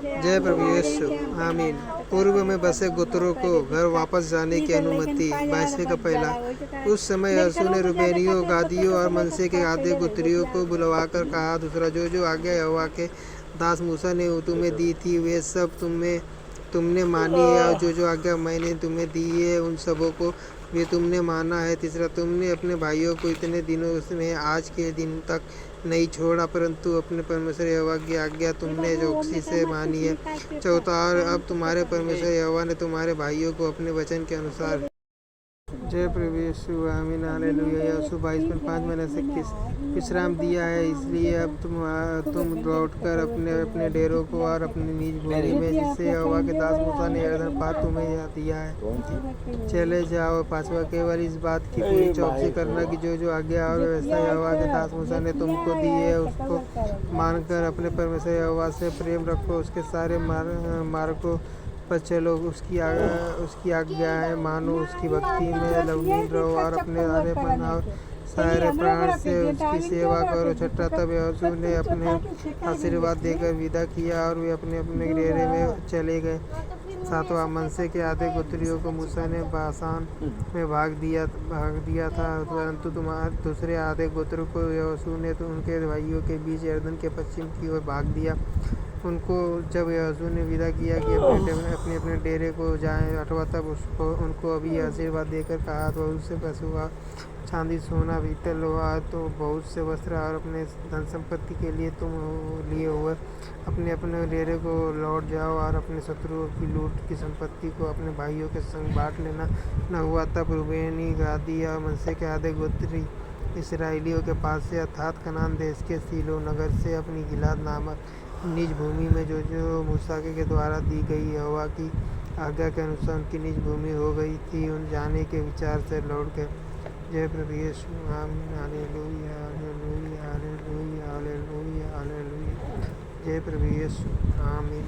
जय प्रभु यीशु आमीन। पूर्व में बसे गोत्रों को घर वापस जाने की अनुमति। 22 का पहला। उस समय यहोशू ने रूबेनियों, गादियों और मनश्शे के आधे गोत्रियों को बुलवाकर कहा, दूसरा जो आज्ञा यहोवा के दास मूसा ने तुम्हें दी थी वे सब तुमने मानी है, और जो आज्ञा मैंने तुम्हें दी है उन सबों को भी तुमने माना है। तीसरा, तुमने अपने भाइयों को इतने दिनों में आज के दिन तक नहीं छोड़ा, परंतु अपने परमेश्वर यहोवा की आज्ञा तुमने चौकसी से मानी है। चौथा, और अब तुम्हारे परमेश्वर यहोवा ने तुम्हारे भाइयों को अपने वचन के अनुसार। जय प्रभु यीशु आमीन हालेलुया। यहोशू 22:5 मैंने 21 विश्राम दिया है, इसलिए अब तुम लौटकर अपने डेरों को और अपनी निज भूमि में जिसे यहोवा के दास मूसा ने यरदन पार तुम्हें दिया है चले जाओ। पांचवा, केवल इस बात की पूरी चौकसी करना कि जो आज्ञा और व्यवस्था यहोवा के दास मूसा ने तुमको दी है उसको मानकर अपने परमेश्वर यहोवा से प्रेम रखो, उसके सारे मार्गों पर चलो, उसकी आज्ञाएं मानो, उसकी भक्ति में लवलीन रहो और अपने आधेपन और सारे प्राण से उसकी सेवा करो। छठा, तब यहोशू ने अपने आशीर्वाद देकर विदा किया और वे अपने अपने डेरे में चले गए। सातवां, मनश्शे के आधे गोत्रियों को मूसा ने बाशान में भाग दिया था, परंतु तुम्हारे दूसरे आधे गोत्र को यहोशू ने उनके भाइयों के बीच यरदन के पश्चिम की ओर भाग दिया। उनको जब यहोशू ने विदा किया कि अपने अपने डेरे को जाएं। आठवां, तब उनको अभी आशीर्वाद देकर कहा, बहुत से पशु, चांदी, सोना, पीतल, लोहा, तो बहुत से वस्त्र और अपने धन संपत्ति के लिए तुम लिए हुए अपने अपने डेरे को लौट जाओ और अपने शत्रुओं की लूट की संपत्ति को अपने भाइयों के संग बांट लेना। न हुआ तब रूबेनी, गादी और मनश्शे के आधे गोत्री इसराइलियों के पास से अर्थात कनान देश के सीलो नगर से अपनी गिलाद नामक निज भूमि में जो मूसा के द्वारा दी गई यहोवा की आज्ञा के अनुसार उनकी निज भूमि हो गई थी, उन जाने के विचार से लौट गए। जय प्रभु यीशु आमीन hallelujah hallelujah hallelujah hallelujah hallelujah. जय प्रभु यीशु आमीन।